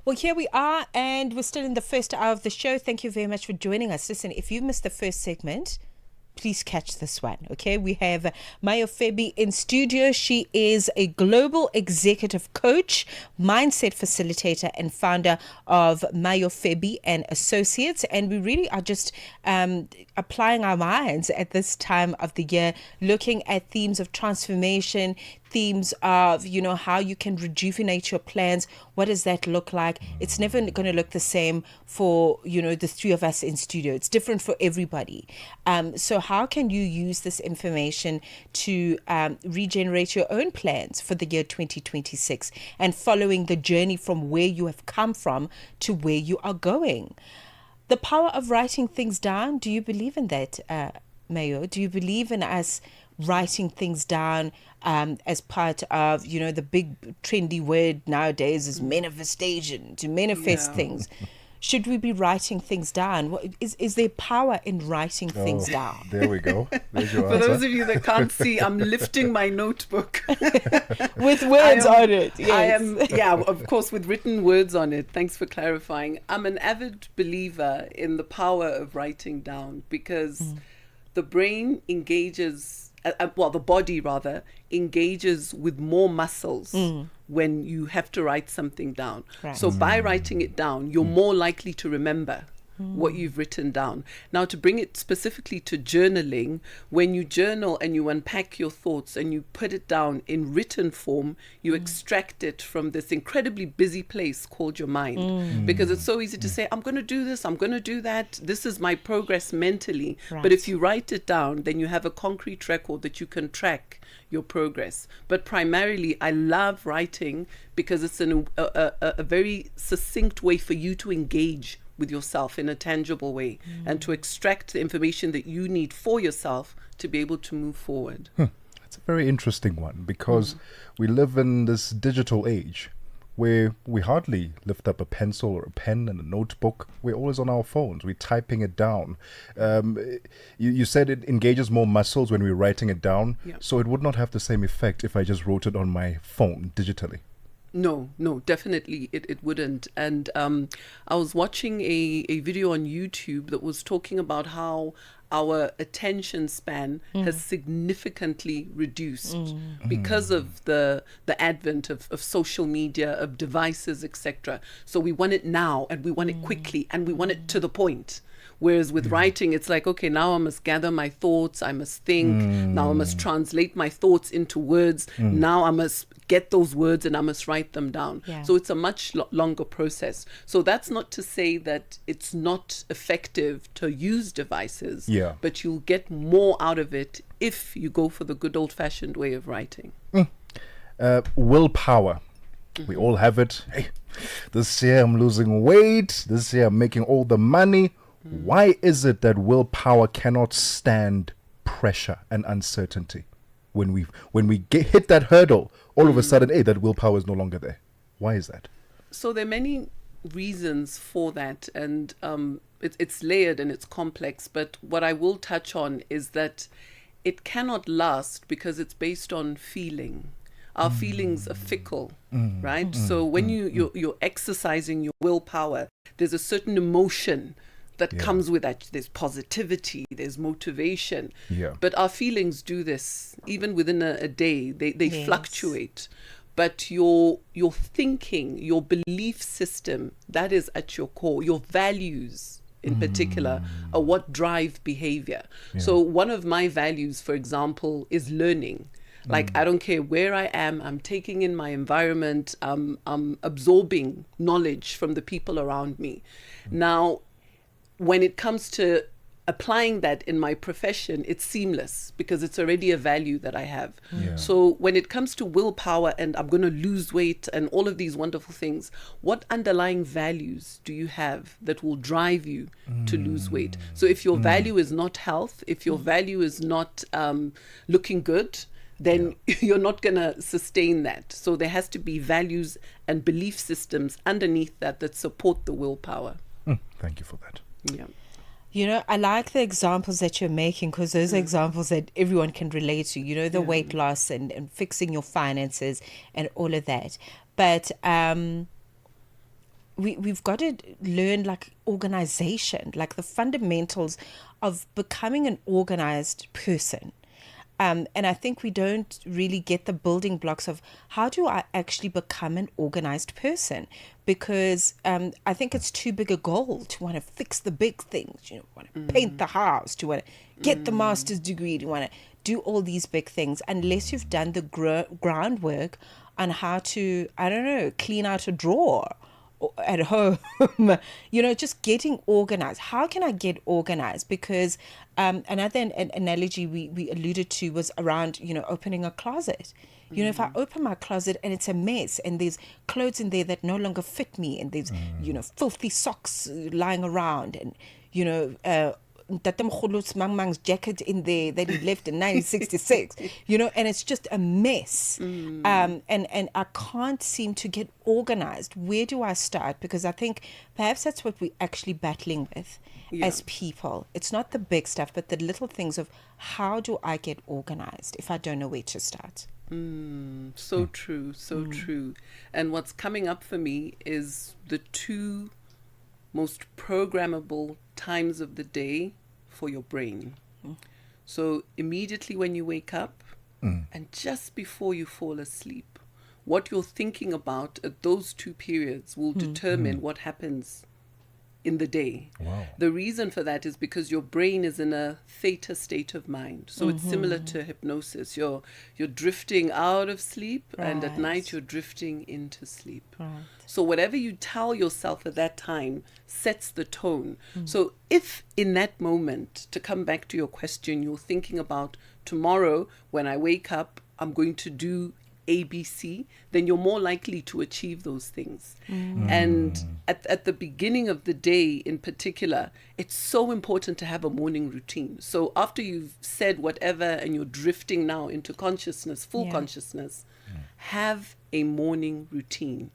Well, here we are, and we're still in the first hour of the show. Thank you very much for joining us. Listen, if you missed the first segment, please catch this one, okay? We have Maiyo Febi in studio. She is a global executive coach, mindset facilitator, and founder of Maiyo Febi and Associates. And we really are just applying our minds at this time of the year, looking at themes of transformation, themes of, you know, how you can rejuvenate your plans. What does that look like? It's never going to look the same for, you know, the three of us in studio. It's different for everybody. So how can you use this information to regenerate your own plans for the year 2026 and following the journey from where you have come from to where you are going? The power of writing things down. Do you believe in that, Maiyo? Do you believe in us writing things down as part of, you know, the big trendy word nowadays is manifestation, to manifest things? Should we be writing things down? Is there power in writing things down? There we go. There's your For answer. those of you that can't see, I'm lifting my notebook. With words on it. Yes. I am, yeah, of course, with written words on it. Thanks for clarifying. I'm an avid believer in the power of writing down because the brain engages, the body rather, engages with more muscles when you have to write something down. Right. So by writing it down, you're more likely to remember what you've written down. Now, to bring it specifically to journaling, when you journal and you unpack your thoughts and you put it down in written form, you extract it from this incredibly busy place called your mind. Because it's so easy to say, I'm going to do this, I'm going to do that, this is my progress mentally. Right. But if you write it down, then you have a concrete record that you can track your progress. But primarily, I love writing because it's a very succinct way for you to engage with yourself in a tangible way and to extract the information that you need for yourself to be able to move forward. That's a very interesting one because we live in this digital age where we hardly lift up a pencil or a pen and a notebook. We're always on our phones. We're typing it down. You said it engages more muscles when we're writing it down. Yeah. So it would not have the same effect if I just wrote it on my phone digitally. No, definitely it wouldn't. And I was watching a video on YouTube that was talking about how our attention span has significantly reduced because of the advent of social media, of devices, etc. So we want it now and we want it quickly and we want it to the point. Whereas with writing, it's like, okay, now I must gather my thoughts, I must think, now I must translate my thoughts into words, now I must get those words and I must write them down. Yeah. So it's a much longer process. So that's not to say that it's not effective to use devices, but you'll get more out of it if you go for the good old-fashioned way of writing. Willpower. We all have it. Hey, this year I'm losing weight, this year I'm making all the money. Why is it that willpower cannot stand pressure and uncertainty? When we hit that hurdle, all of a sudden, hey, that willpower is no longer there. Why is that? So there are many reasons for that, and it's layered and it's complex. But what I will touch on is that it cannot last because it's based on feeling. Our feelings are fickle, right? So when you're exercising your willpower, there's a certain emotion that comes with that. There's positivity, there's motivation. But our feelings do this even within a day. They fluctuate. But your thinking, your belief system, that is at your core. Your values in particular are what drive behavior. So one of my values, for example, is learning. Like, I don't care where I am, I'm taking in my environment, I'm absorbing knowledge from the people around me. Now, when it comes to applying that in my profession, it's seamless because it's already a value that I have. So when it comes to willpower and I'm going to lose weight and all of these wonderful things, what underlying values do you have that will drive you to lose weight? So if your value is not health, if your value is not looking good, then you're not going to sustain that. So there has to be values and belief systems underneath that support the willpower. Thank you for that. Yeah. You know, I like the examples that you're making because those are examples that everyone can relate to, you know, the weight loss and fixing your finances and all of that. But we've got to learn like organization, like the fundamentals of becoming an organized person. And I think we don't really get the building blocks of how do I actually become an organized person, because I think it's too big a goal to want to fix the big things, want to paint the house, to want to get the master's degree, to want to do all these big things, unless you've done the groundwork on how to, I don't know, clean out a drawer at home. Just getting organized. How can I get organized? Because another analogy we alluded to was around opening a closet. If I open my closet and it's a mess and there's clothes in there that no longer fit me, and there's filthy socks lying around, and Tatem Khulut's Mang's jacket in there that he left in 1966, and it's just a mess. And I can't seem to get organized. Where do I start? Because I think perhaps that's what we're actually battling with as people. It's not the big stuff, but the little things of how do I get organized if I don't know where to start? So true, so true. And what's coming up for me is the two most programmable times of the day for your brain. So immediately when you wake up and just before you fall asleep, what you're thinking about at those two periods will determine what happens in the day. Wow. The reason for that is because your brain is in a theta state of mind. So it's similar to hypnosis. You're drifting out of sleep, and at night you're drifting into sleep. Right. So whatever you tell yourself at that time sets the tone. So if in that moment, to come back to your question, you're thinking about tomorrow when I wake up, I'm going to do ABC, then you're more likely to achieve those things. And at the beginning of the day in particular, it's so important to have a morning routine. So after you've said whatever and you're drifting now into consciousness, full consciousness, have a morning routine.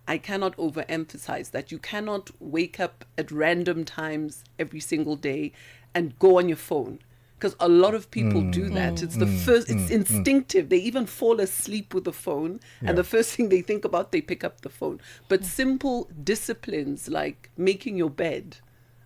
I cannot overemphasize that. You cannot wake up at random times every single day and go on your phone. Because a lot of people do that. It's the first, it's instinctive. They even fall asleep with the phone. And the first thing they think about, they pick up the phone. But simple disciplines like making your bed,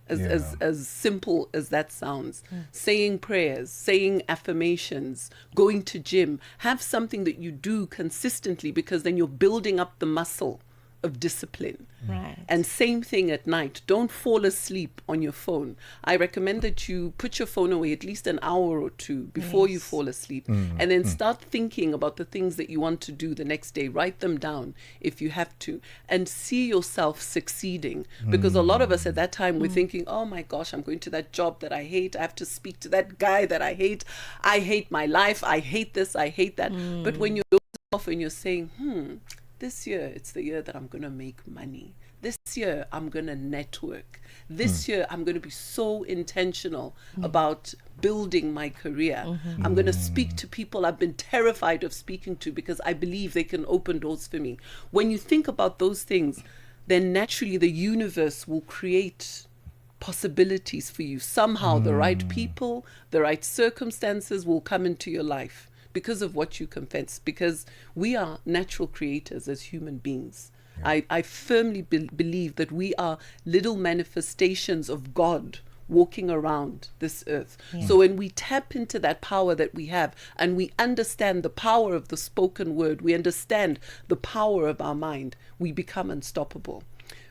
as simple as that sounds, saying prayers, saying affirmations, going to gym, have something that you do consistently, because then you're building up the muscle of discipline. Right. And same thing at night. Don't fall asleep on your phone. I recommend that you put your phone away at least an hour or two before you fall asleep, and then start thinking about the things that you want to do the next day. Write them down if you have to, and see yourself succeeding. Because a lot of us at that time we're thinking, oh my gosh, I'm going to that job that I hate. I have to speak to that guy that I hate. I hate my life. I hate this. I hate that. But when you're off and you're saying, this year, it's the year that I'm going to make money. This year, I'm going to network. This year, I'm going to be so intentional about building my career. I'm going to speak to people I've been terrified of speaking to because I believe they can open doors for me. When you think about those things, then naturally the universe will create possibilities for you. Somehow the right people, the right circumstances will come into your life, because of what you confess, because we are natural creators as human beings. I firmly believe that we are little manifestations of God walking around this earth. So when we tap into that power that we have, and we understand the power of the spoken word, we understand the power of our mind, we become unstoppable.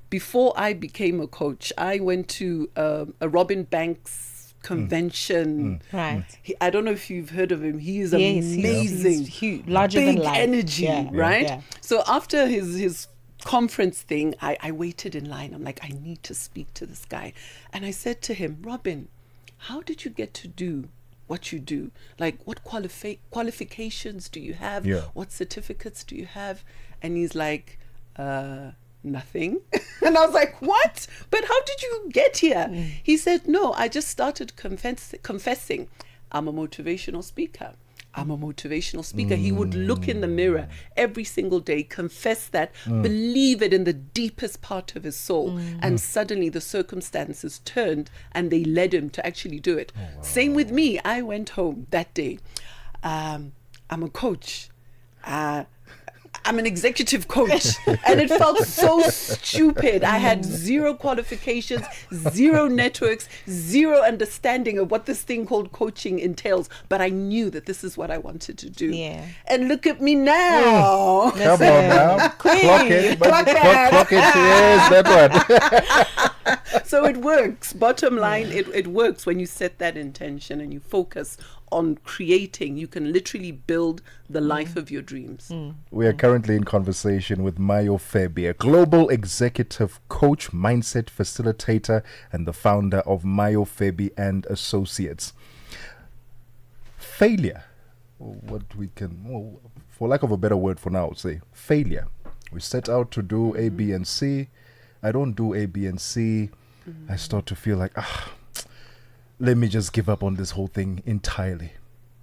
Before I became a coach, I went to a Robin Banks convention. Right. I don't know if you've heard of him. He is amazing. He's huge, larger big than life. energy, right? Yeah. So after his conference thing, I waited in line. I'm like, I need to speak to this guy. And I said to him, Robin, how did you get to do what you do? Like, what qualifications do you have? What certificates do you have? And he's like, nothing. And I was like, what? But how did you get here? He said, no, I just started confessing. I'm a motivational speaker. I'm a motivational speaker. He would look in the mirror every single day, confess that, believe it in the deepest part of his soul. And suddenly the circumstances turned and they led him to actually do it. Same with me. I went home that day. I'm a coach. I'm an executive coach. And it felt so stupid. I had zero qualifications, zero networks, zero understanding of what this thing called coaching entails. But I knew that this is what I wanted to do. Yeah. And look at me now. Come on now. Queen. Clock it. Clock it. Clock it. Yes, that one. So it works. Bottom line, it works when you set that intention and you focus on creating. You can literally build the life of your dreams. We are currently in conversation with Maiyo Febi, a global executive coach, mindset facilitator, and the founder of Maiyo Febi and Associates. Failure, what we can, well, for lack of a better word for now, say failure. We set out to do A, B, and C. I don't do A, B, and C. I start to feel like, let me just give up on this whole thing entirely,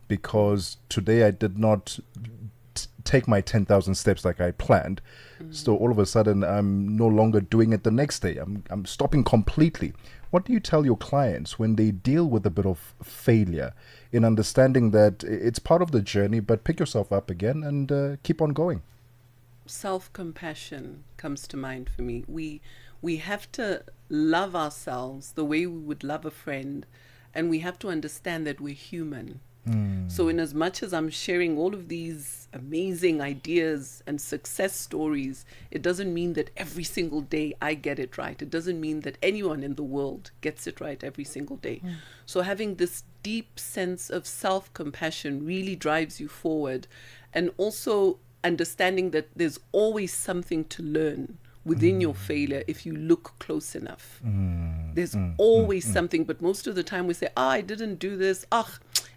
because today I did not take my 10,000 steps like I planned. So all of a sudden I'm no longer doing it the next day. I'm stopping completely. What do you tell your clients when they deal with a bit of failure, in understanding that it's part of the journey, but pick yourself up again and keep on going? Self-compassion comes to mind for me. We have to love ourselves the way we would love a friend, and we have to understand that we're human. So in as much as I'm sharing all of these amazing ideas and success stories, it doesn't mean that every single day I get it right. It doesn't mean that anyone in the world gets it right every single day. So having this deep sense of self-compassion really drives you forward, and also understanding that there's always something to learn within your failure if you look close enough. There's always something, but most of the time we say, I didn't do this,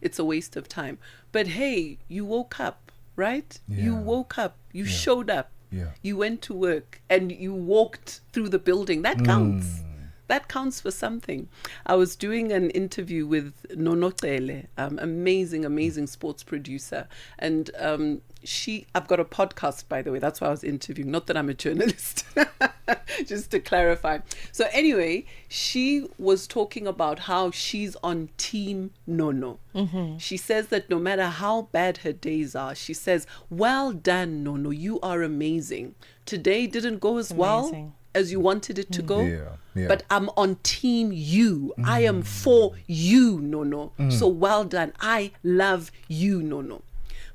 it's a waste of time. But hey, you woke up, right? You woke up, you showed up, you went to work, and you walked through the building. That counts. That counts for something. I was doing an interview with Nonotele, amazing sports producer, and I've got a podcast, by the way. That's why I was interviewing. Not that I'm a journalist, just to clarify. So anyway, she was talking about how she's on Team Nono. She says that no matter how bad her days are, she says, well done, Nono. You are amazing. Today didn't go as well as you wanted it to go. But I'm on Team you. I am for you, Nono. So well done. I love you, Nono.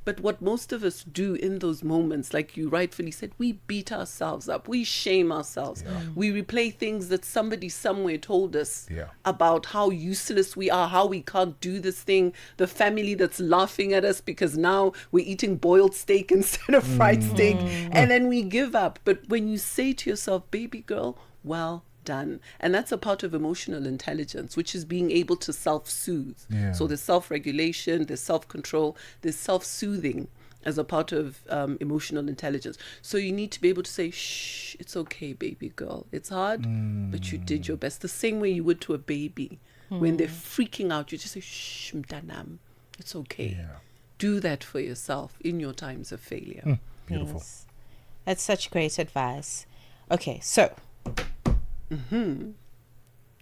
But what most of us do in those moments, like you rightfully said, we beat ourselves up. We shame ourselves. We replay things that somebody somewhere told us about how useless we are, how we can't do this thing, the family that's laughing at us because now we're eating boiled steak instead of fried steak, and then we give up. But when you say to yourself, baby girl, well done. And that's a part of emotional intelligence, which is being able to self-soothe. So there's self-regulation, there's self-control, there's self-soothing as a part of emotional intelligence. So you need to be able to say, shh, it's okay, baby girl. It's hard, but you did your best. The same way you would to a baby. When they're freaking out, you just say, shh, mtanam, it's okay. Do that for yourself in your times of failure. Beautiful. Yes. That's such great advice. Okay, so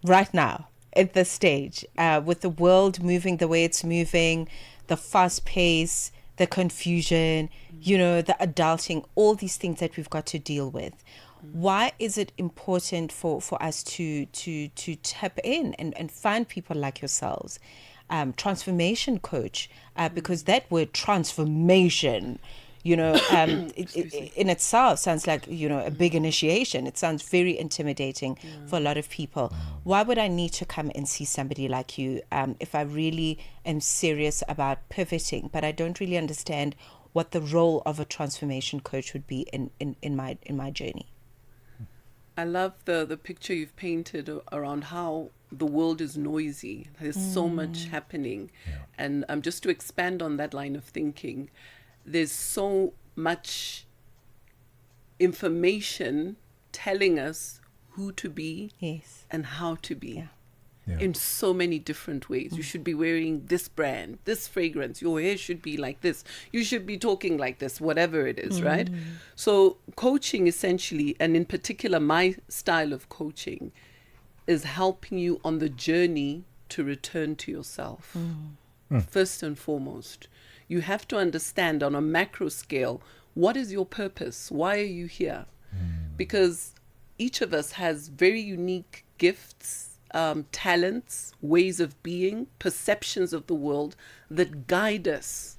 right now, at this stage, with the world moving the way it's moving, the fast pace, the confusion, the adulting, all these things that we've got to deal with, why is it important for us to tap in and find people like yourselves, transformation coach, because that word transformation, in itself sounds like, a big initiation. It sounds very intimidating for a lot of people. Why would I need to come and see somebody like you if I really am serious about pivoting, but I don't really understand what the role of a transformation coach would be in my journey? I love the picture you've painted around how the world is noisy. There's so much happening. And just to expand on that line of thinking, there's so much information telling us who to be and how to be in so many different ways. You should be wearing this brand, this fragrance. Your hair should be like this. You should be talking like this, whatever it is, right? So coaching essentially, and in particular my style of coaching, is helping you on the journey to return to yourself. First and foremost, you have to understand on a macro scale what is your purpose? Why are you here? Because each of us has very unique gifts, talents, ways of being, perceptions of the world that guide us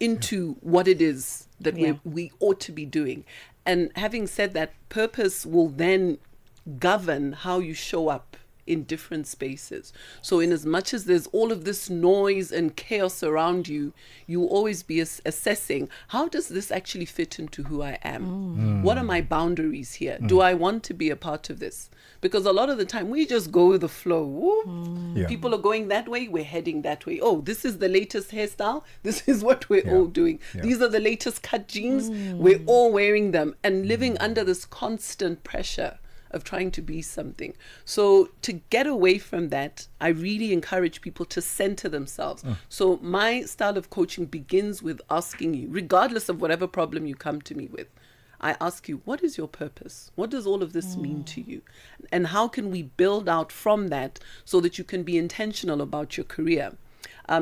into what it is that we ought to be doing. And having said that, purpose will then govern how you show up in different spaces. So in as much as there's all of this noise and chaos around you, you'll always be assessing, how does this actually fit into who I am? What are my boundaries here? Do I want to be a part of this? Because a lot of the time we just go with the flow. People are going that way, we're heading that way. Oh, this is the latest hairstyle. This is what we're all doing. These are the latest cut jeans. We're all wearing them and living under this constant pressure of trying to be something. So to get away from that, I really encourage people to center themselves. So my style of coaching begins with asking you, regardless of whatever problem you come to me with, I ask you, what is your purpose? What does all of this mean to you? And how can we build out from that so that you can be intentional about your career?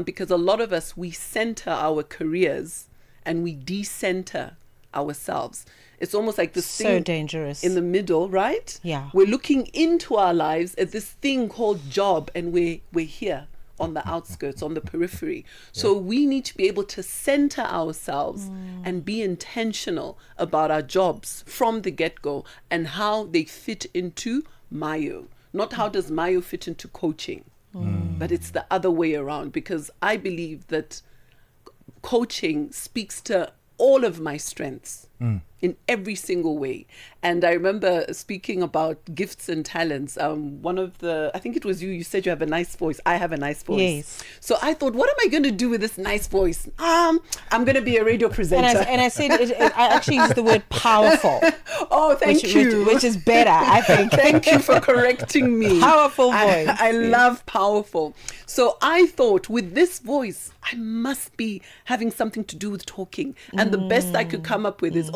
Because a lot of us, we center our careers and we decenter ourselves. It's almost like this So thing dangerous. in the middle, right? Yeah. We're looking into our lives at this thing called job, and we're here on the outskirts, on the periphery. So we need to be able to center ourselves and be intentional about our jobs from the get-go and how they fit into Maiyo. Not how does Maiyo fit into coaching, but it's the other way around, because I believe that coaching speaks to all of my strengths in every single way. And I remember speaking about gifts and talents. One of the, I think it was you said you have a nice voice. I have a nice voice. Yes. So I thought, what am I going to do with this nice voice? I'm going to be a radio presenter. And I said, I actually used the word powerful. Oh, thank you. Which is better, I think. Thank you for correcting me. Powerful voice. I love powerful. So I thought, with this voice, I must be having something to do with talking. And the best I could come up with is,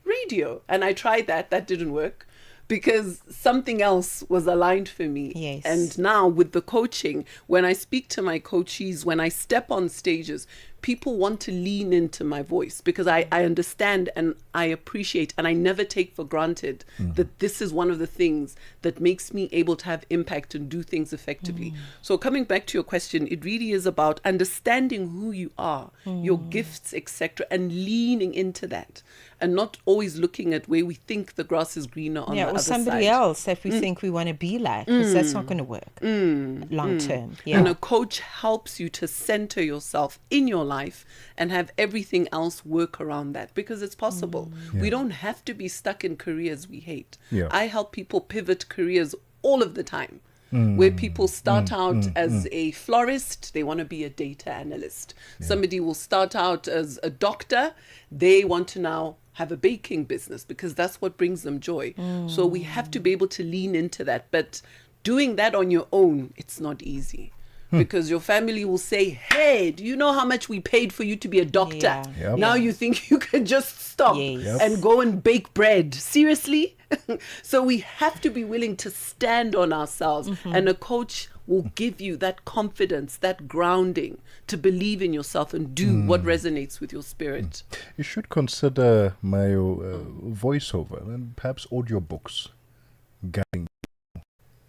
radio. And I tried that. That didn't work because something else was aligned for me. Yes. And now with the coaching, when I speak to my coachees, when I step on stages, people want to lean into my voice because I understand and I appreciate and I never take for granted that this is one of the things that makes me able to have impact and do things effectively. So coming back to your question, it really is about understanding who you are, your gifts, etc., and leaning into that and not always looking at where we think the grass is greener on the other side. Or somebody else that we think we want to be like, because that's not going to work long term. Yeah. And a coach helps you to center yourself in your life and have everything else work around that because it's possible. We don't have to be stuck in careers we hate. I help people pivot careers all of the time. Where people start out as a florist, they want to be a data analyst. Somebody will start out as a doctor, they want to now have a baking business because that's what brings them joy. So we have to be able to lean into that. But doing that on your own, it's not easy. Because your family will say, hey, do you know how much we paid for you to be a doctor? Now you think you can just stop and go and bake bread. Seriously? So we have to be willing to stand on ourselves. And a coach will give you that confidence, that grounding to believe in yourself and do what resonates with your spirit. You should consider Maiyo voiceover and perhaps audiobooks guiding you.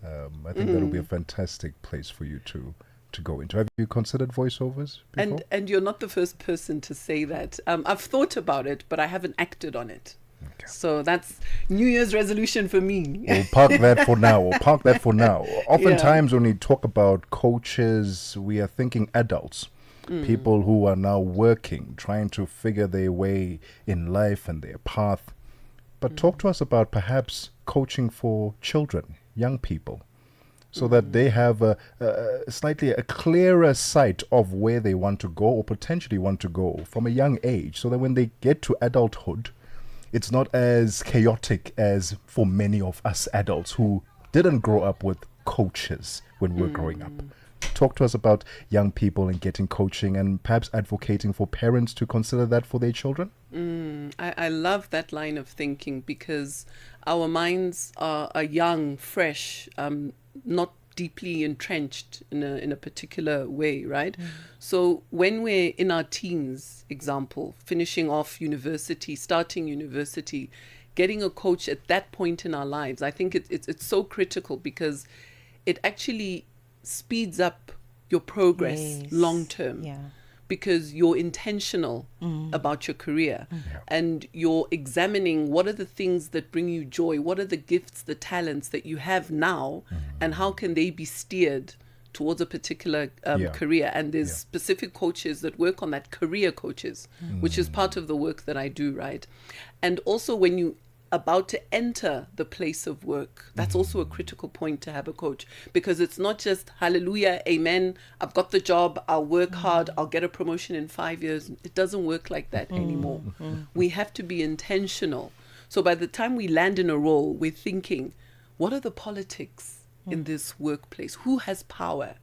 I think that would be a fantastic place for you to go into. Have you considered voiceovers before? And you're not the first person to say that. I've thought about it, but I haven't acted on it. Okay. So that's New Year's resolution for me. We'll park that for now. Oftentimes when we talk about coaches, we are thinking adults. People who are now working, trying to figure their way in life and their path. But talk to us about perhaps coaching for children, young people, so that they have a slightly clearer sight of where they want to go or potentially want to go from a young age, so that when they get to adulthood, it's not as chaotic as for many of us adults who didn't grow up with coaches when we were growing up. Talk to us about young people and getting coaching and perhaps advocating for parents to consider that for their children. I love that line of thinking because our minds are young, fresh, not deeply entrenched in a particular way, right? So when we're in our teens, example, finishing off university, starting university, getting a coach at that point in our lives, I think it's so critical, because it actually speeds up your progress Yes. long term. Yeah. Because you're intentional about your career, and you're examining what are the things that bring you joy, what are the gifts, the talents that you have now, and how can they be steered towards a particular career. And there's specific coaches that work on that, career coaches, which is part of the work that I do, right? And also when you about to enter the place of work, that's also a critical point to have a coach, because it's not just hallelujah, amen, I've got the job, I'll work hard, I'll get a promotion in 5 years. It doesn't work like that anymore. We have to be intentional. So by the time we land in a role, we're thinking, what are the politics in this workplace? Who has power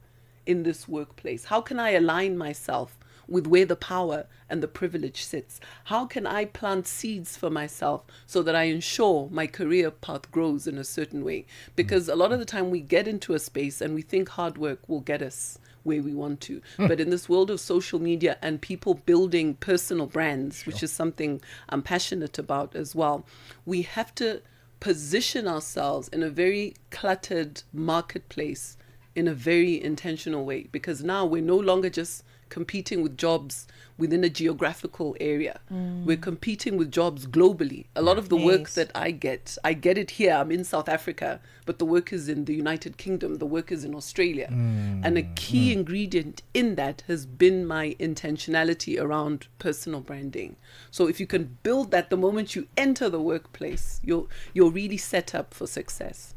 in this workplace? How can I align myself with where the power and the privilege sits? How can I plant seeds for myself so that I ensure my career path grows in a certain way? Because a lot of the time we get into a space and we think hard work will get us where we want to. But in this world of social media and people building personal brands, which is something I'm passionate about as well, we have to position ourselves in a very cluttered marketplace in a very intentional way, because now we're no longer just competing with jobs within a geographical area. We're competing with jobs globally. A lot of the work that I get it here. I'm in South Africa, but the work is in the United Kingdom. The work is in Australia. And a key ingredient in that has been my intentionality around personal branding. So if you can build that the moment you enter the workplace, you're really set up for success.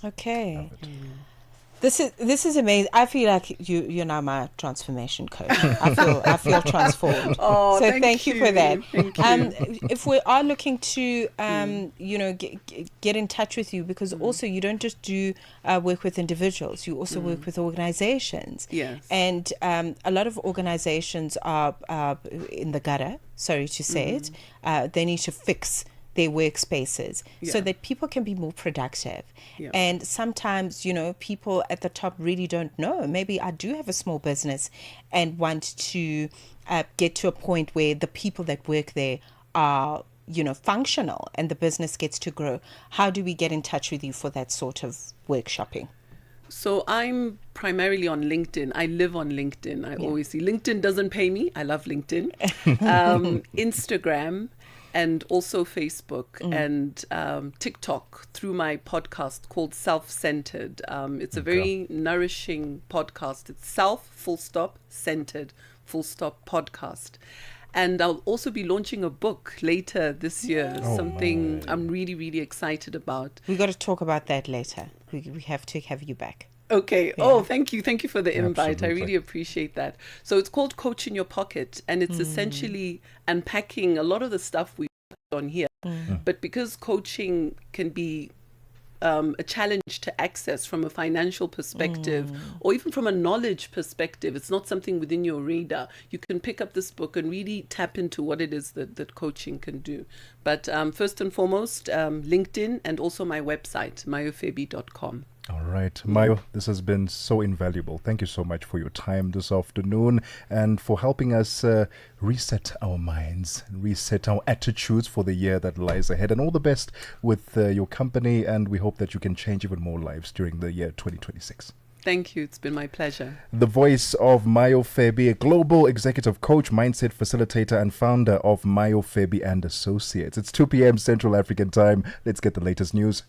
Okay. This is amazing. I feel like you're now my transformation coach. I feel transformed. Oh, so thank you for that. Thank you. If we are looking to get in touch with you, because also you don't just do work with individuals, you also work with organizations. Yes. And a lot of organizations are in the gutter, sorry to say it. They need to fix their workspaces so that people can be more productive. And sometimes, people at the top really don't know. Maybe I do have a small business and want to get to a point where the people that work there are, functional and the business gets to grow. How do we get in touch with you for that sort of workshopping? So I'm primarily on LinkedIn. I live on LinkedIn. I always see LinkedIn doesn't pay me. I love LinkedIn. Instagram, and also Facebook and TikTok through my podcast called Self-Centered. It's a very nourishing podcast. It's self, full stop, centered, full stop podcast. And I'll also be launching a book later this year, something I'm really, really excited about. We got to talk about that later. We have to have you back. Okay. Yeah. Oh, thank you. Thank you for the invite. Absolutely. I really appreciate that. So it's called Coach in Your Pocket, and it's essentially unpacking a lot of the stuff we on here. But because coaching can be a challenge to access from a financial perspective or even from a knowledge perspective, it's not something within your radar. You can pick up this book and really tap into what it is that coaching can do. But first and foremost, LinkedIn, and also my website, maiyofebi.com. All right, Maiyo, this has been so invaluable. Thank you so much for your time this afternoon and for helping us reset our minds, reset our attitudes for the year that lies ahead. And all the best with your company, and we hope that you can change even more lives during the year 2026. Thank you. It's been my pleasure. The voice of Maiyo Febi, a global executive coach, mindset facilitator, and founder of Maiyo Febi and Associates. It's 2 p.m. Central African time. Let's get the latest news